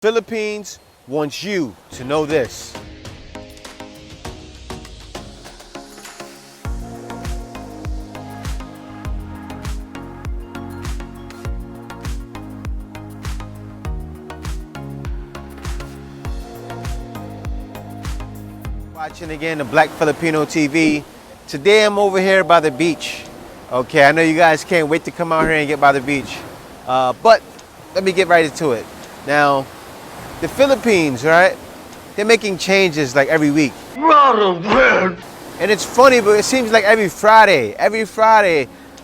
Philippines wants you to know this. Watching again the Black Filipino TV. Today I'm over here by the beach. Okay, I know you guys can't wait to come out here and get by the beach. But let me get right into it. Now, the Philippines, right? They're making changes like every week. And it's funny, but it seems like every Friday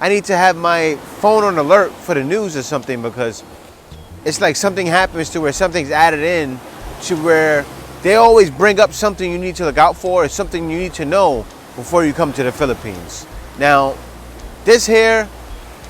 I need to have my phone on alert for the news or something, because it's like something happens to where something's added in to where they always bring up something you need to look out for or something you need to know before you come to the Philippines. Now, this here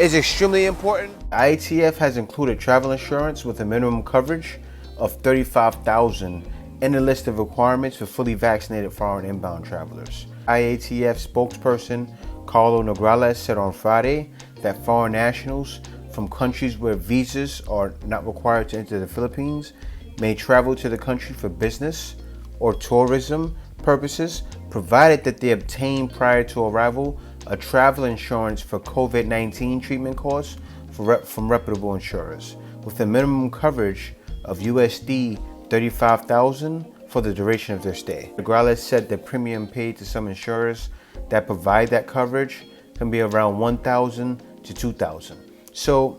is extremely important. IATF has included travel insurance with a minimum coverage of $35,000 in the list of requirements for fully vaccinated foreign inbound travelers. IATF spokesperson Carlo Nograles said on Friday that foreign nationals from countries where visas are not required to enter the Philippines may travel to the country for business or tourism purposes, provided that they obtain prior to arrival a travel insurance for COVID-19 treatment costs from reputable insurers, with a minimum coverage of USD $35,000 for the duration of their stay. Nograles said the premium paid to some insurers that provide that coverage can be around $1,000 to $2,000. So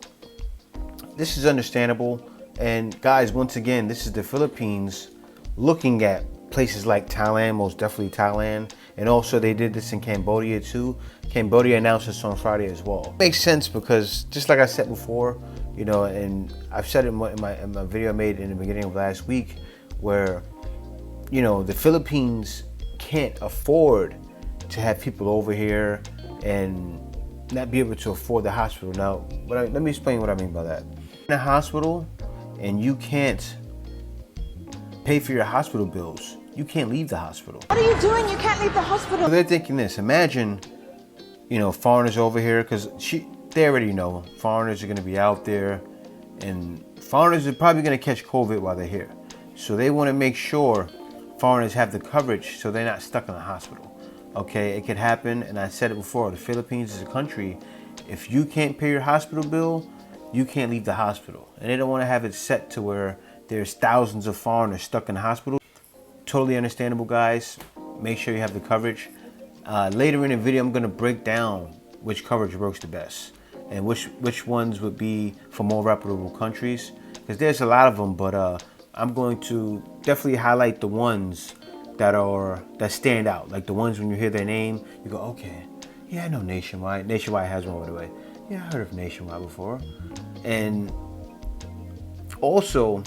this is understandable. And guys, once again, this is the Philippines looking at places like Thailand, most definitely Thailand. And also they did this in Cambodia too. Cambodia announced this on Friday as well. Makes sense because just like I said before, you know, and I've said it in my video I made in the beginning of last week, where, you know, the Philippines can't afford to have people over here and not be able to afford the hospital. Now, let me explain what I mean by that. In a hospital and you can't pay for your hospital bills, you can't leave the hospital. What are you doing? You can't leave the hospital. So they're thinking this. Imagine, you know, foreigners over here, because they already know foreigners are going to be out there, and foreigners are probably going to catch COVID while they're here. So they want to make sure foreigners have the coverage so they're not stuck in the hospital. Okay, it could happen, and I said it before, the Philippines is a country, if you can't pay your hospital bill, you can't leave the hospital. And they don't want to have it set to where there's thousands of foreigners stuck in the hospital. Totally understandable, guys. Make sure you have the coverage. Later in the video, I'm going to break down which coverage works the best and which ones would be for more reputable countries, because there's a lot of them, but I'm going to definitely highlight the ones that stand out, like the ones when you hear their name you go, okay, yeah, I know Nationwide has one, by the way. Yeah, I heard of Nationwide before. And also,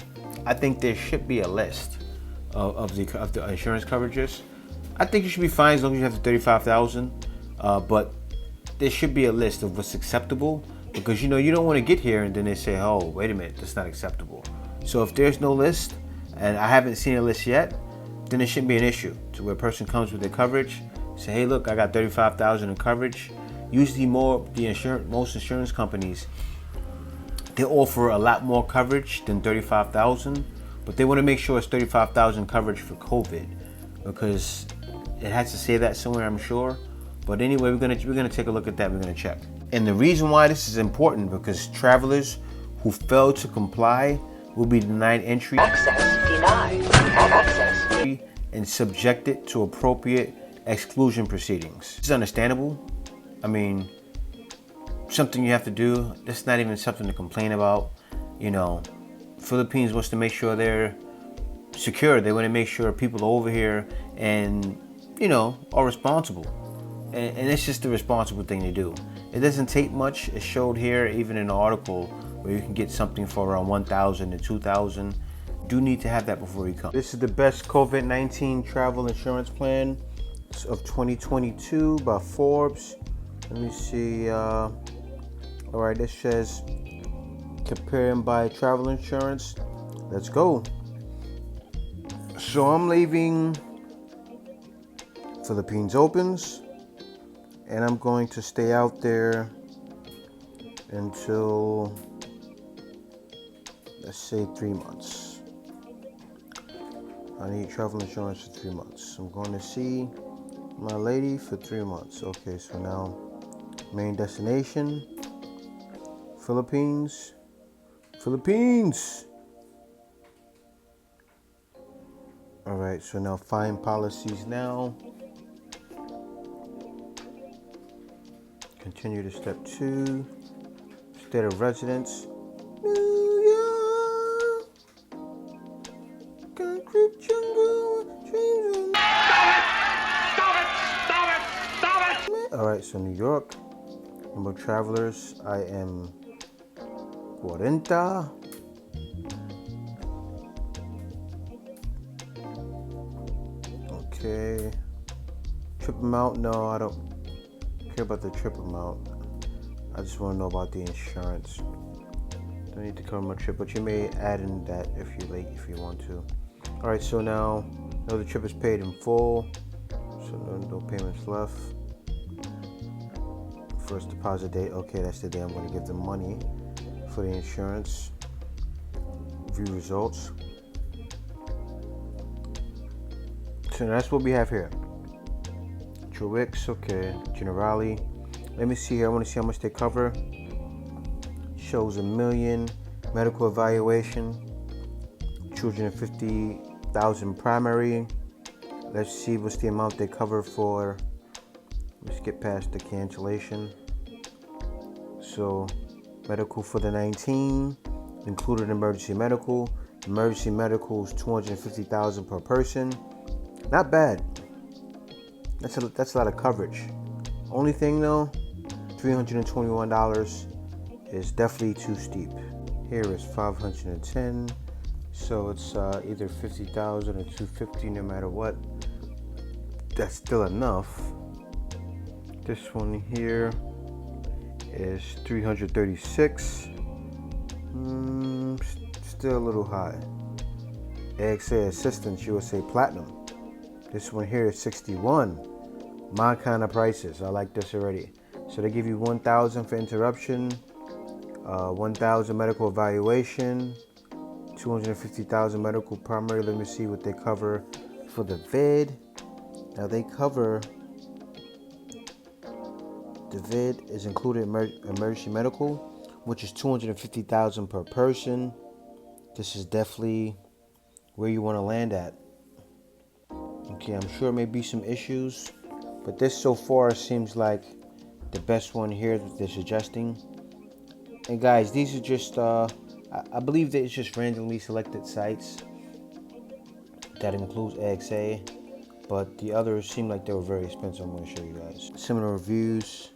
I think there should be a list of the insurance coverages. I think you should be fine as long as you have the $35,000, but there should be a list of what's acceptable, because you know you don't want to get here and then they say, oh, wait a minute, that's not acceptable. So if there's no list, and I haven't seen a list yet, then it shouldn't be an issue to where a person comes with their coverage, say, hey, look, I got $35,000 in coverage. Usually most insurance companies, they offer a lot more coverage than $35,000, but they want to make sure it's $35,000 coverage for COVID, because it has to say that somewhere, I'm sure. But anyway, we're gonna take a look at that. We're gonna check. And the reason why this is important, because travelers who fail to comply will be denied entry. Access denied. Access. And subjected to appropriate exclusion proceedings. This is understandable. I mean, something you have to do. That's not even something to complain about. You know, Philippines wants to make sure they're secure. They want to make sure people are over here and, you know, are responsible. And it's just the responsible thing to do. It doesn't take much. It showed here, even in the article, where you can get something for around $1,000 to $2,000. You do need to have that before you come. This is the best COVID-19 travel insurance plan of 2022 by Forbes. Let me see. All right, this says compare and buy travel insurance. Let's go. So I'm leaving Philippines Opens, and I'm going to stay out there until, let's say, 3 months. I need travel insurance for 3 months. I'm going to see my lady for 3 months. Okay, so now main destination, Philippines. All right, so now find policies now. Continue to step 2. State of residence, New York. Concrete jungle, dreams of... Stop it! All right, so New York. Number of travelers, I am 40. Okay. Trip amount, no, I don't care about the trip amount. I just want to know about the insurance. Don't need to cover my trip, but you may add in that if you want to. All right, so now the trip is paid in full, so no payments left. First deposit date, okay, that's the day I'm going to give them money for the insurance. View results. So that's what we have here. Truix, okay. Generali. Let me see here. I want to see how much they cover. Shows $1 million. Medical evaluation. $250,000 primary. Let's see what's the amount they cover for. Let's get past the cancellation. So, medical for the 19, included emergency medical. Emergency medical is $250,000 per person. Not bad. That's a lot of coverage. Only thing though, $321 is definitely too steep. Here is $510, so it's either $50,000 or $250,000 no matter what. That's still enough. This one here is $336. Still a little high. AXA Assistance USA Platinum. This one here is $61. My kind of prices. I like this already. So they give you $1,000 for interruption, $1,000 medical evaluation, $250,000 medical primary. Let me see what they cover for the vid. Now they cover, the vid is included emergency medical, which is $250,000 per person. This is definitely where you want to land at. Okay, I'm sure may be some issues, but this so far seems like the best one here that they're suggesting. And guys, these are just, I believe that it's just randomly selected sites that includes AXA, but the others seem like they were very expensive. I'm going to show you guys. Similar reviews,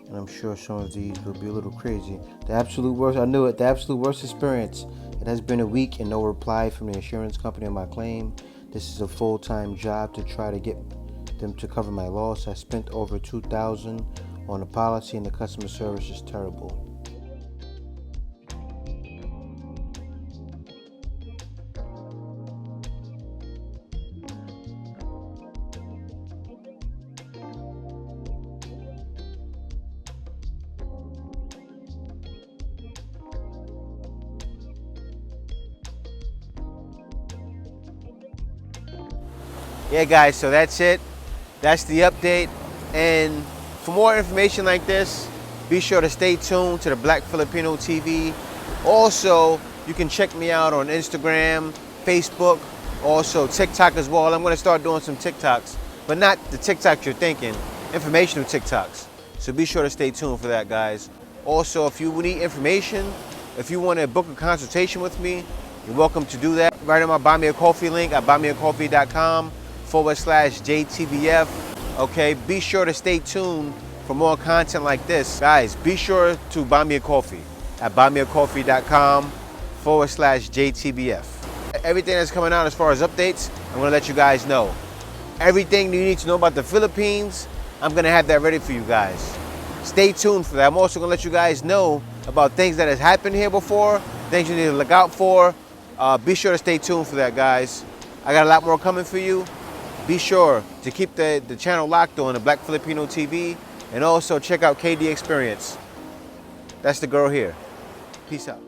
and I'm sure some of these will be a little crazy. The absolute worst, I knew it, the absolute worst experience. It has been a week and no reply from the insurance company on my claim. This is a full-time job to try to get them to cover my loss. I spent over $2,000 on a policy and the customer service is terrible. Yeah guys, so that's it. That's the update. And for more information like this, be sure to stay tuned to the Black Filipino TV. Also, you can check me out on Instagram, Facebook, also TikTok as well. I'm going to start doing some TikToks, but not the TikToks you're thinking, informational TikToks. So be sure to stay tuned for that, guys. Also, if you need information, if you want to book a consultation with me, you're welcome to do that. Right on my Buy Me a Coffee link at buymeacoffee.com/JTBF. Okay, be sure to stay tuned for more content like this. Guys, be sure to buy me a coffee at buymeacoffee.com/JTBF. Everything that's coming out as far as updates, I'm gonna let you guys know. Everything you need to know about the Philippines, I'm gonna have that ready for you guys. Stay tuned for that. I'm also gonna let you guys know about things that has happened here before, things you need to look out for. Be sure to stay tuned for that, guys. I got a lot more coming for you. Be sure to keep the channel locked on the Black Filipino TV, and also check out KD Experience. That's the girl here. Peace out.